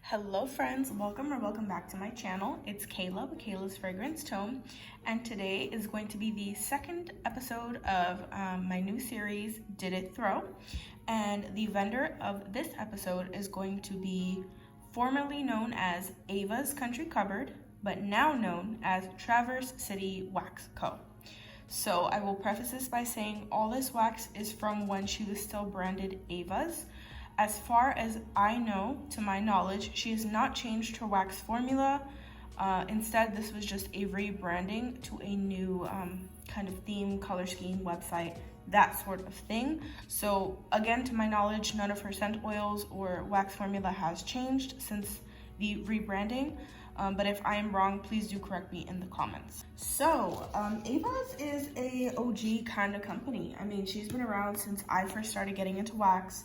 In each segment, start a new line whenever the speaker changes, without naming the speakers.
Hello friends, welcome back to my channel. It's Kayla with Kayla's Fragrance Tome, and today is going to be the second episode of my new series, Did It Throw? And the vendor of this episode is going to be formerly known as Ava's Country Cupboard, but now known as Traverse City Wax Co. So I will preface this by saying all this wax is from when she was still branded Ava's. As far as I know, to my knowledge, she has not changed her wax formula. Instead, this was just a rebranding to a new kind of theme, color scheme, website, that sort of thing. So again, to my knowledge, none of her scent oils or wax formula has changed since the rebranding. But if I am wrong, please do correct me in the comments. So, Ava's is a OG kind of company. I mean, she's been around since I first started getting into wax.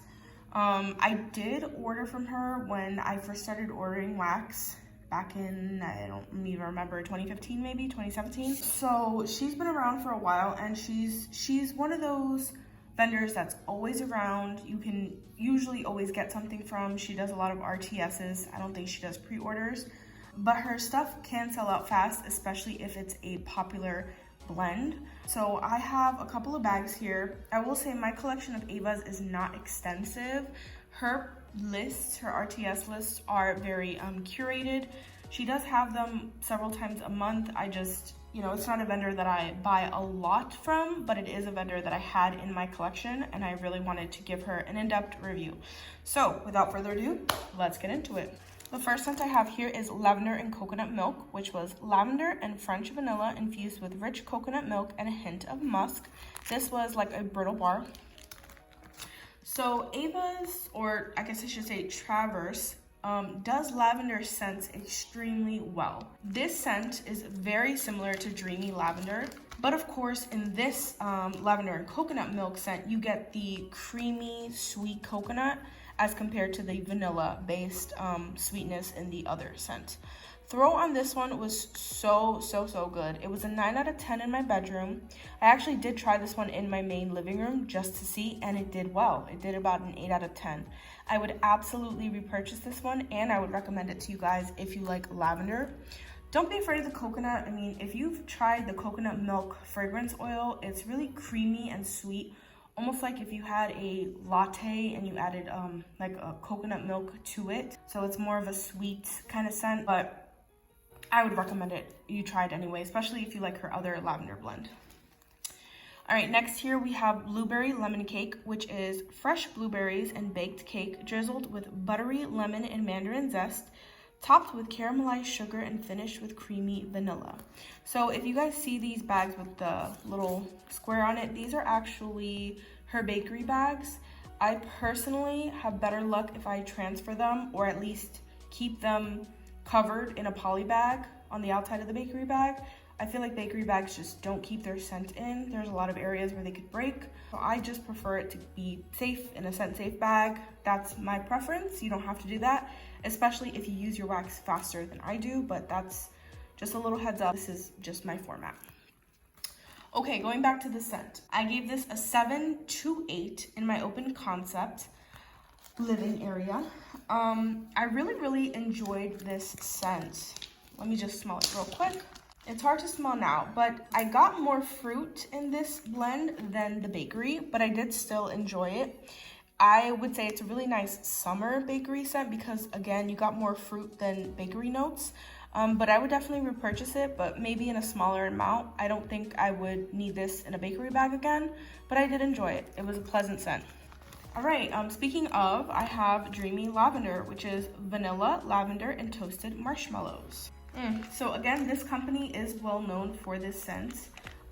I did order from her when I first started ordering wax back in, I don't even remember, 2015 maybe, 2017. So she's been around for a while, and she's one of those vendors that's always around. You can usually always get something from. She does a lot of RTSs. I don't think she does pre-orders, but her stuff can sell out fast, especially if it's a popular blend. So I have a couple of bags here. I will say my collection of Ava's is not extensive. Her lists, her RTS lists are very curated. She does have them several times a month. I just, it's not a vendor that I buy a lot from, but it is a vendor that I had in my collection, and I really wanted to give her an in-depth review. So without further ado, let's get into it. The first scent I have here is Lavender and Coconut Milk, which was lavender and French vanilla infused with rich coconut milk and a hint of musk. This was like a brittle bar. So Ava's, or I guess I should say Traverse, does lavender scents extremely well. This scent is very similar to Dreamy Lavender, but of course in this lavender and coconut milk scent, you get the creamy, sweet coconut as compared to the vanilla-based sweetness in the other scent. Throw on this one was so good. It was a 9 out of 10 in my bedroom. I actually did try this one in my main living room just to see, and it did well. It did about an 8 out of 10. I would absolutely repurchase this one, and I would recommend it to you guys if you like lavender. Don't be afraid of the coconut. I mean, if you've tried the coconut milk fragrance oil, it's really creamy and sweet. Almost like if you had a latte and you added like a coconut milk to it. So it's more of a sweet kind of scent, but I would recommend it. You try it anyway, especially if you like her other lavender blend. All right, next here we have Blueberry Lemon Cake, which is fresh blueberries and baked cake drizzled with buttery lemon and mandarin zest, topped with caramelized sugar and finished with creamy vanilla. So if you guys see these bags with the little square on it, these are actually her bakery bags. I personally have better luck if I transfer them, or at least keep them covered in a poly bag on the outside of the bakery bag. I feel like bakery bags just don't keep their scent in. There's a lot of areas where they could break. So I just prefer it to be safe in a scent safe bag. That's my preference. You don't have to do that, especially if you use your wax faster than I do, but that's just a little heads up. This is just my format. Okay, going back to the scent. I gave this a 7 to 8 in my open concept living area. I really enjoyed this scent. Let me just smell it real quick. It's hard to smell now, but I got more fruit in this blend than the bakery, but I did still enjoy it. I would say it's a really nice summer bakery scent because, again, you got more fruit than bakery notes. But I would definitely repurchase it, but maybe in a smaller amount. I don't think I would need this in a bakery bag again, but I did enjoy it. It was a pleasant scent. All right, speaking of, I have Dreamy Lavender, which is vanilla, lavender, and toasted marshmallows. So again, this company is well known for this scent.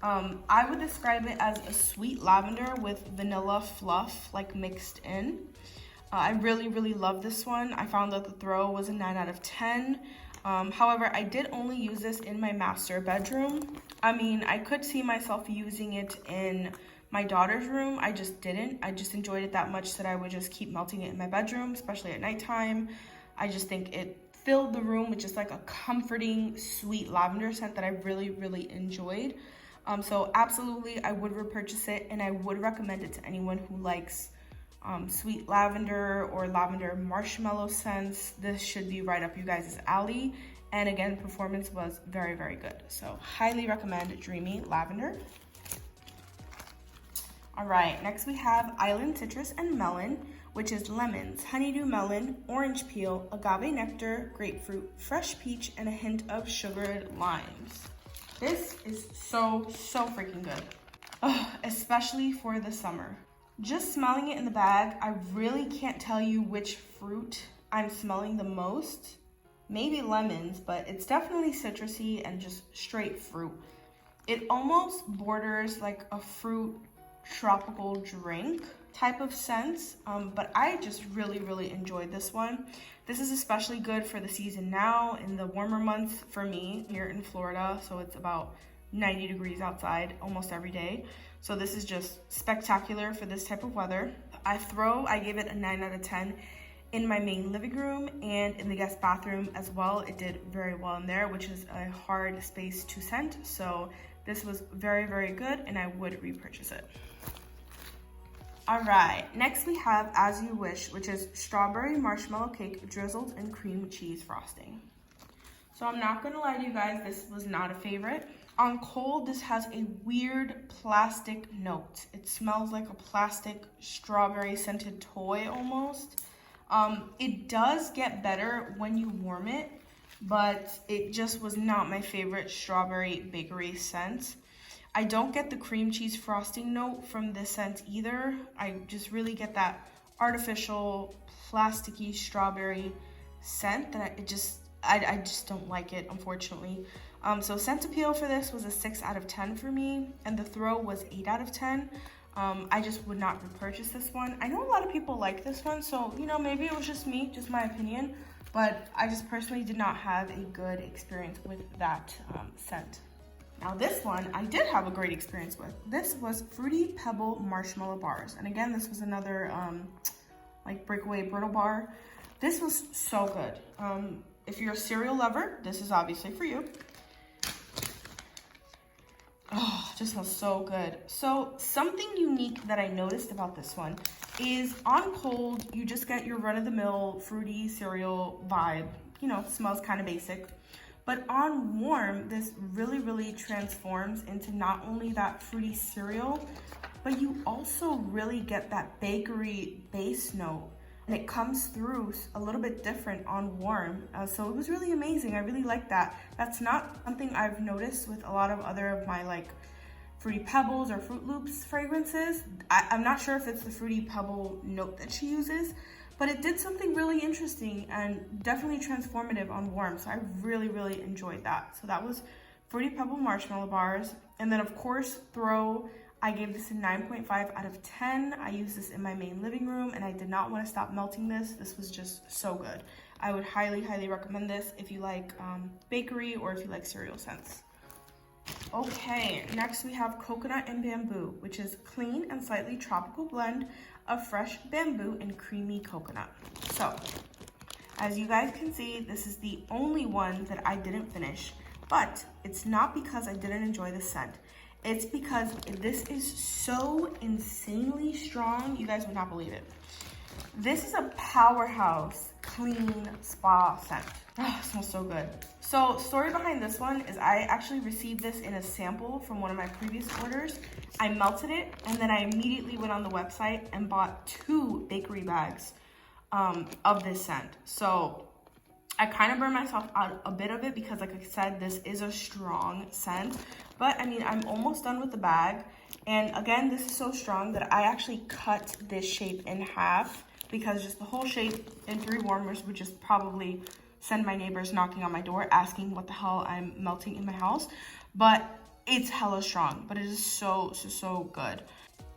I would describe it as a sweet lavender with vanilla fluff like mixed in. I really love this one. I found that the throw was a 9 out of 10. However, I did only use this in my master bedroom. I mean, I could see myself using it in my daughter's room. I just didn't. I just enjoyed it that much that I would just keep melting it in my bedroom, especially at nighttime. I just think it filled the room with just like a comforting, sweet lavender scent that I really enjoyed. So absolutely, I would repurchase it, and I would recommend it to anyone who likes sweet lavender or lavender marshmallow scents. This should be right up you guys' alley. And again, performance was very, very good. So highly recommend Dreamy Lavender. All right, next we have Island Citrus and Melon, which is lemons, honeydew melon, orange peel, agave nectar, grapefruit, fresh peach, and a hint of sugared limes. This is so freaking good, especially for the summer. Just smelling it in the bag, I really can't tell you which fruit I'm smelling the most. Maybe lemons, but it's definitely citrusy and just straight fruit. It almost borders like a fruit tropical drink type of scent, but I just really enjoyed this one. This is especially good for the season now in the warmer months for me here in Florida, so it's about 90 degrees outside almost every day. So this is just spectacular for this type of weather. I gave it a 9 out of 10 in my main living room and in the guest bathroom as well. It did very well in there, which is a hard space to scent. So this was very good and I would repurchase it. All right, next we have As You Wish, which is strawberry marshmallow cake drizzled in cream cheese frosting. So I'm not gonna lie to you guys, this was not a favorite. On cold, this has a weird plastic note. It smells like a plastic strawberry scented toy almost. It does get better when you warm it, but it just was not my favorite strawberry bakery scent. I don't get the cream cheese frosting note from this scent either. I just really get that artificial plasticky strawberry scent that I just don't like it, unfortunately. So scent appeal for this was a 6 out of 10 for me, and the throw was 8 out of 10. I just would not repurchase this one. I know a lot of people like this one, so you know, maybe it was just me, just my opinion, but I just personally did not have a good experience with that scent. Now this one, I did have a great experience with. This was Fruity Pebble Marshmallow Bars. And again, this was another like breakaway brittle bar. This was so good. If you're a cereal lover, this is obviously for you. Oh, just smells so good. So something unique that I noticed about this one is on cold, you just get your run-of-the-mill fruity cereal vibe. You know, smells kind of basic. But on warm, this really transforms into not only that fruity cereal, but you also really get that bakery base note. And it comes through a little bit different on warm. So it was really amazing. I really like that. That's not something I've noticed with a lot of other of my like Fruity Pebbles or Fruit Loops fragrances. I'm not sure if it's the Fruity Pebble note that she uses, but it did something really interesting and definitely transformative on warm. So I really enjoyed that. So that was Fruity Pebble Marshmallow Bars. And then of course, throw, I gave this a 9.5 out of 10. I used this in my main living room and I did not want to stop melting this. This was just so good. I would highly recommend this if you like bakery or if you like cereal scents. Okay, next we have Coconut and Bamboo, which is clean and slightly tropical blend of fresh bamboo and creamy coconut. So, as you guys can see, this is the only one that I didn't finish, but it's not because I didn't enjoy the scent. It's because this is so insanely strong, you guys would not believe it. This is a powerhouse clean spa scent. Oh, it smells so good. So story behind this one is I actually received this in a sample from one of my previous orders. I melted it and then I immediately went on the website and bought 2 bakery bags of this scent. So I kind of burned myself out a bit of it because like I said, this is a strong scent. But I mean, I'm almost done with the bag. And again, this is so strong that I actually cut this shape in half because just the whole shape in 3 warmers would just probably send my neighbors knocking on my door asking what the hell I'm melting in my house. But it's hella strong, but it is so good.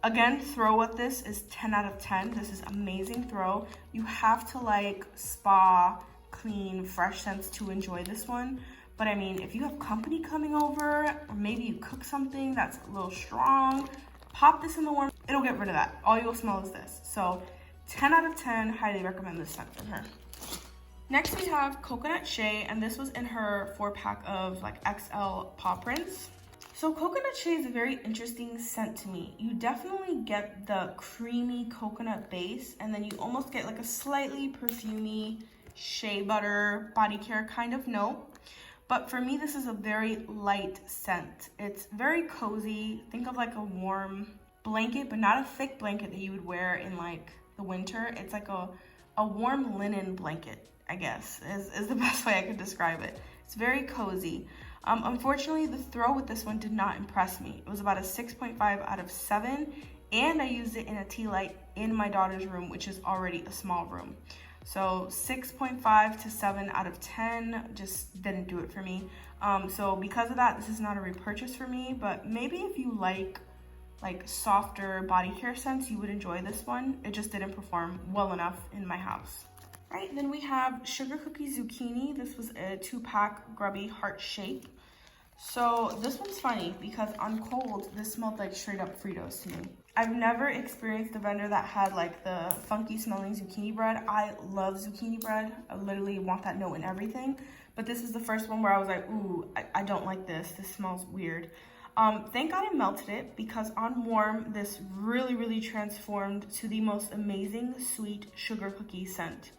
Again, throw with this is 10 out of 10. This is amazing throw. You have to like spa, clean, fresh scents to enjoy this one. But I mean, if you have company coming over, or maybe you cook something that's a little strong, pop this in the warm, it'll get rid of that. All you'll smell is this. So 10 out of 10, highly recommend this scent from her. Next we have Coconut Shea, and this was in her 4-pack of like XL paw prints. So coconut shea is a very interesting scent to me. You definitely get the creamy coconut base, and then you almost get like a slightly perfumey shea butter body care kind of note. But for me, this is a very light scent. It's very cozy. Think of like a warm blanket, but not a thick blanket that you would wear in like the winter. It's like a warm linen blanket, I guess, is the best way I could describe it. It's very cozy. Unfortunately, the throw with this one did not impress me. It was about a 6.5 out of 7, and I used it in a tea light in my daughter's room, which is already a small room. So 6.5 to 7 out of 10 just didn't do it for me. So because of that, this is not a repurchase for me, but maybe if you like softer body care scents, you would enjoy this one. It just didn't perform well enough in my house. Right, then we have Sugar Cookie Zucchini. This was a 2-pack grubby heart shape. So this one's funny because on cold, this smelled like straight up Fritos to me. I've never experienced a vendor that had like the funky smelling zucchini bread. I love zucchini bread. I literally want that note in everything. But this is the first one where I was like, ooh, I don't like this. This smells weird. Thank God I melted it, because on warm, this really transformed to the most amazing sweet sugar cookie scent.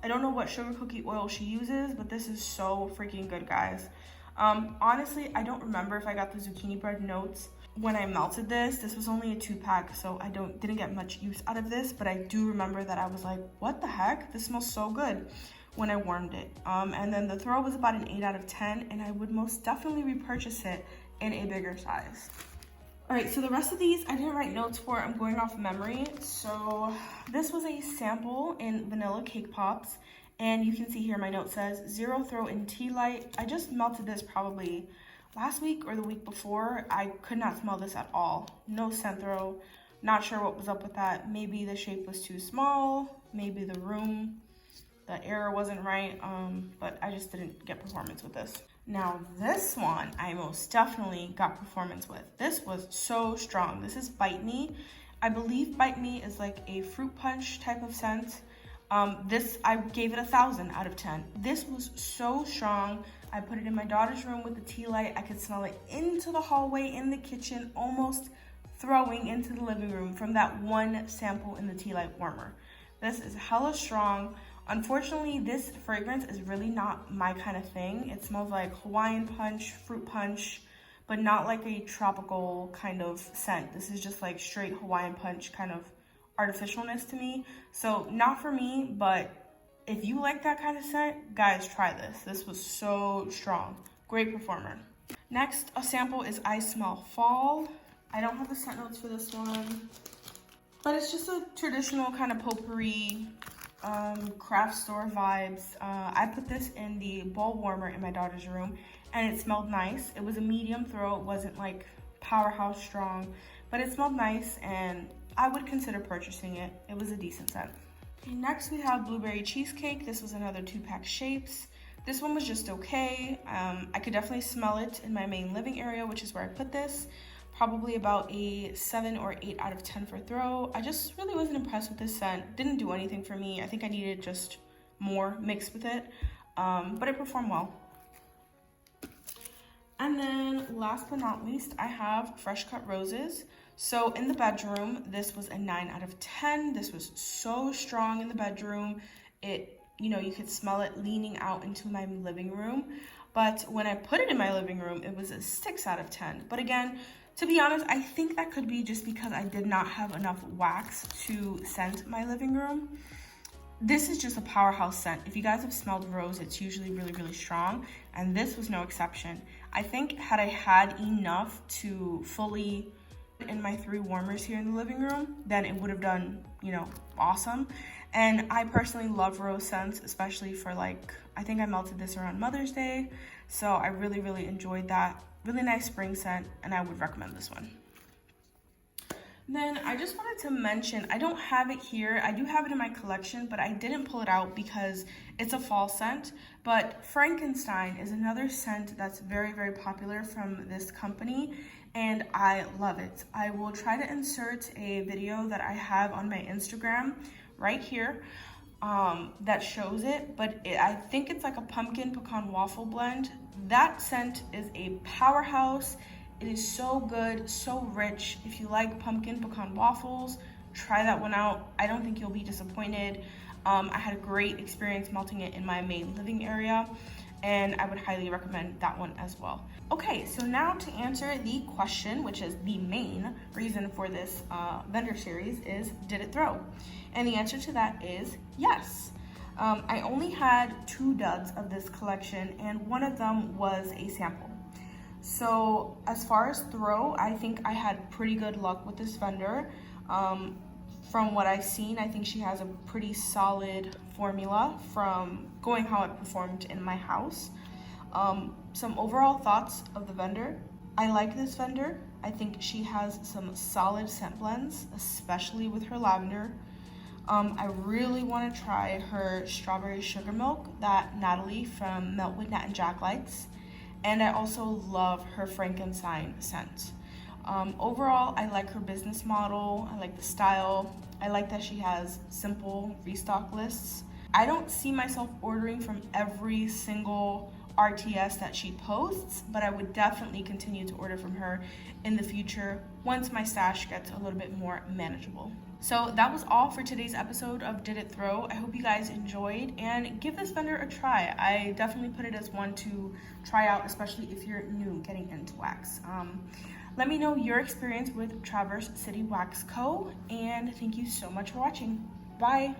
I don't know what sugar cookie oil she uses, but this is so freaking good, guys. Honestly, I don't remember if I got the zucchini bread notes when I melted this. This was only a 2-pack, so I didn't get much use out of this, but I do remember that I was like, what the heck? This smells so good when I warmed it. And then the throw was about an 8 out of 10, and I would most definitely repurchase it in a bigger size. All right, so the rest of these I didn't write notes for. I'm going off memory. So this was a sample in Vanilla Cake Pops, and you can see here my note says 0 throw in tea light. I just melted this probably last week or the week before. I could not smell this at all. No scent throw. Not sure what was up with that. Maybe the shape was too small. Maybe the air wasn't right. But I just didn't get performance with this. Now this one, I most definitely got performance with. This was so strong. This is Bite Me. I believe Bite Me is like a fruit punch type of scent. This, I gave it 1,000 out of 10. This was so strong. I put it in my daughter's room with the tea light. I could smell it into the hallway, in the kitchen, almost throwing into the living room from that one sample in the tea light warmer. This is hella strong. Unfortunately, this fragrance is really not my kind of thing. It smells like Hawaiian punch, fruit punch, but not like a tropical kind of scent. This is just like straight Hawaiian punch kind of artificialness to me. So not for me, but if you like that kind of scent, guys, try this. This was so strong. Great performer. Next, a sample is I Smell Fall. I don't have the scent notes for this one, but it's just a traditional kind of potpourri, craft store vibes. I put this in the bowl warmer in my daughter's room, and it smelled nice. It was a medium throw. It wasn't like powerhouse strong, but it smelled nice, and I would consider purchasing it. It was a decent scent. Next, we have Blueberry Cheesecake. This was another 2-pack shapes. This one was just okay. I could definitely smell it in my main living area, which is where I put this. Probably about a 7 or 8 out of 10 for throw. I just really wasn't impressed with this scent. Didn't do anything for me. I think I needed just more mixed with it, but it performed well. And then last but not least, I have Fresh Cut Roses. So in the bedroom, this was a 9 out of 10. This was so strong in the bedroom. It, you could smell it leaning out into my living room. But when I put it in my living room, it was a 6 out of 10. But again, to be honest, I think that could be just because I did not have enough wax to scent my living room. This is just a powerhouse scent. If you guys have smelled rose, it's usually really strong, and this was no exception. I think had I had enough to fully in my 3 warmers here in the living room, then it would have done, awesome. And I personally love rose scents, especially for I think I melted this around Mother's Day, so I really enjoyed that. Really nice spring scent, and I would recommend this one. Then I just wanted to mention, I don't have it here. I do have it in my collection, but I didn't pull it out because it's a fall scent. But Frankenstein is another scent that's very popular from this company, and I love it. I will try to insert a video that I have on my Instagram right here that shows it, but I think it's like a pumpkin pecan waffle blend. That scent is a powerhouse. It is so good, so rich. If you like pumpkin pecan waffles, try that one out. I don't think you'll be disappointed. I had a great experience melting it in my main living area, and I would highly recommend that one as well. Okay, so now to answer the question, which is the main reason for this vendor series, is did it throw? And the answer to that is yes. I only had 2 duds of this collection, and one of them was a sample. So as far as throw, I think I had pretty good luck with this vendor. From what I've seen, I think she has a pretty solid formula from going how it performed in my house. Some overall thoughts of the vendor. I like this vendor. I think she has some solid scent blends, especially with her lavender. I really want to try her strawberry sugar milk that Natalie from Melt with Nat and Jack likes. And I also love her Frankenstein scent. Overall, I like her business model. I like the style. I like that she has simple restock lists. I don't see myself ordering from every single RTS that she posts, but I would definitely continue to order from her in the future once my stash gets a little bit more manageable. So that was all for today's episode of Did It Throw. I hope you guys enjoyed and give this vendor a try. I definitely put it as one to try out, especially if you're new getting into wax. Let me know your experience with Traverse City Wax Co. And thank you so much for watching. Bye.